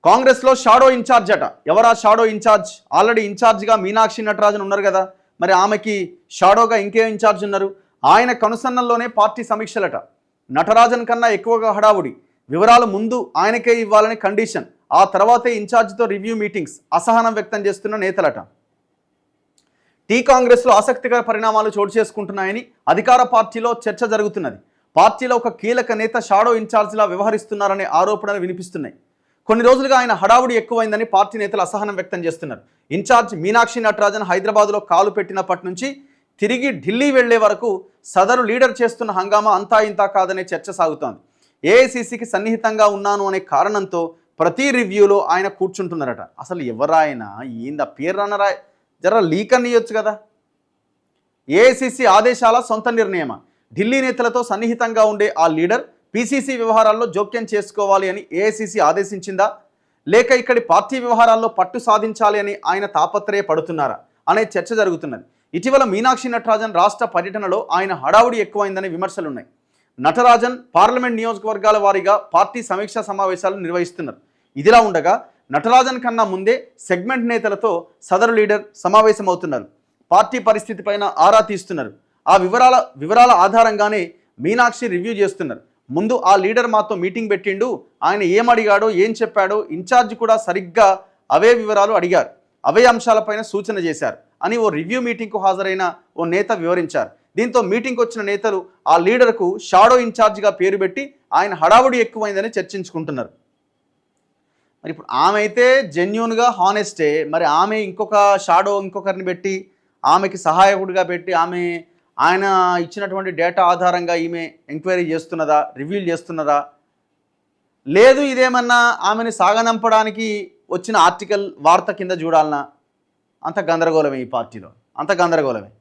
కాంగ్రెస్లో shadow incharge అట. ఎవరా షాడో ఇన్ఛార్జ్? ఆల్రెడీ ఇన్ఛార్జ్గా మీనాక్షి నటరాజన్ ఉన్నారు కదా, మరి ఆమెకి షాడోగా ఇంకే ఇన్ఛార్జ్ ఉన్నారు? ఆయన కనుసన్నల్లోనే పార్టీ సమీక్షలట. నటరాజన్ కన్నా ఎక్కువగా హడావుడి, వివరాలు ముందు ఆయనకే ఇవ్వాలని కండిషన్, ఆ తర్వాతే ఇన్ఛార్జ్తో రివ్యూ మీటింగ్స్, అసహనం వ్యక్తం చేస్తున్న నేతలట. టీ కాంగ్రెస్లో ఆసక్తికర పరిణామాలు చోటు చేసుకుంటున్నాయని అధికార పార్టీలో చర్చ జరుగుతున్నది. పార్టీలో ఒక కీలక నేత షాడో ఇన్ఛార్జిలా వ్యవహరిస్తున్నారనే ఆరోపణలు వినిపిస్తున్నాయి. కొన్ని రోజులుగా ఆయన హడావుడి ఎక్కువైందని పార్టీ నేతలు అసహనం వ్యక్తం చేస్తున్నారు. ఇన్ఛార్జ్ మీనాక్షి నటరాజన్ హైదరాబాద్లో కాలు పెట్టినప్పటి నుంచి తిరిగి ఢిల్లీ వెళ్లే వరకు సదరు లీడర్ చేస్తున్న హంగామా అంతా ఇంతా కాదనే చర్చ సాగుతోంది. ఏఐసీసీకి సన్నిహితంగా ఉన్నాను అనే కారణంతో ప్రతి రివ్యూలో ఆయన కూర్చుంటున్నారట. అసలు ఎవరాయన, ఏందా పేరు అన్నరా, జర లీక్ అనియొచ్చు కదా. ఏఐసీసీ ఆదేశాల సొంత నిర్ణయమా? ఢిల్లీ నేతలతో సన్నిహితంగా ఉండే ఆ లీడర్ పీసీసీ వ్యవహారాల్లో జోక్యం చేసుకోవాలి అని ఏఐసీసీ ఆదేశించిందా, లేక ఇక్కడి పార్టీ వ్యవహారాల్లో పట్టు సాధించాలి అని ఆయన తాపత్రయపడుతున్నారా అనే చర్చ జరుగుతున్నది. ఇటీవల మీనాక్షి నటరాజన్ రాష్ట్ర పర్యటనలో ఆయన హడావుడి ఎక్కువైందనే విమర్శలున్నాయి. నటరాజన్ పార్లమెంట్ నియోజకవర్గాల వారీగా పార్టీ సమీక్షా సమావేశాలు నిర్వహిస్తున్నారు. ఇదిలా ఉండగా నటరాజన్ కన్నా ముందే సెగ్మెంట్ నేతలతో సదరు లీడర్ సమావేశమవుతున్నారు. పార్టీ పరిస్థితిపైన ఆరా తీస్తున్నారు. ఆ వివరాల ఆధారంగానే మీనాక్షి రివ్యూ చేస్తున్నారు. ముందు ఆ లీడర్ మాతో మీటింగ్ పెట్టిండు, ఆయన ఏం అడిగాడో ఏం చెప్పాడో ఇన్ఛార్జ్ కూడా సరిగ్గా అవే వివరాలు అడిగారు, అవే అంశాలపైన సూచన చేశారు అని ఓ రివ్యూ మీటింగ్కు హాజరైన ఓ నేత వివరించారు. దీంతో మీటింగ్కి వచ్చిన నేతలు ఆ లీడర్కు షాడో ఇన్ఛార్జిగా పేరు పెట్టి ఆయన హడావుడి ఎక్కువైందని చర్చించుకుంటున్నారు. మరి ఇప్పుడు ఆమె అయితే జెన్యూన్గా హానెస్టే, మరి ఆమె ఇంకొకరిని పెట్టి ఆమెకి సహాయకుడిగా పెట్టి ఆయన ఇచ్చినటువంటి డేటా ఆధారంగా ఈమె ఎంక్వైరీ చేస్తున్నదా, రివ్యూలు చేస్తున్నదా, లేదు ఇదేమన్నా ఆమెని సాగనంపడానికి వచ్చిన ఆర్టికల్ వార్త కింద చూడాలన్నా? అంత గందరగోళమే ఈ పార్టీలో, అంత గందరగోళమే.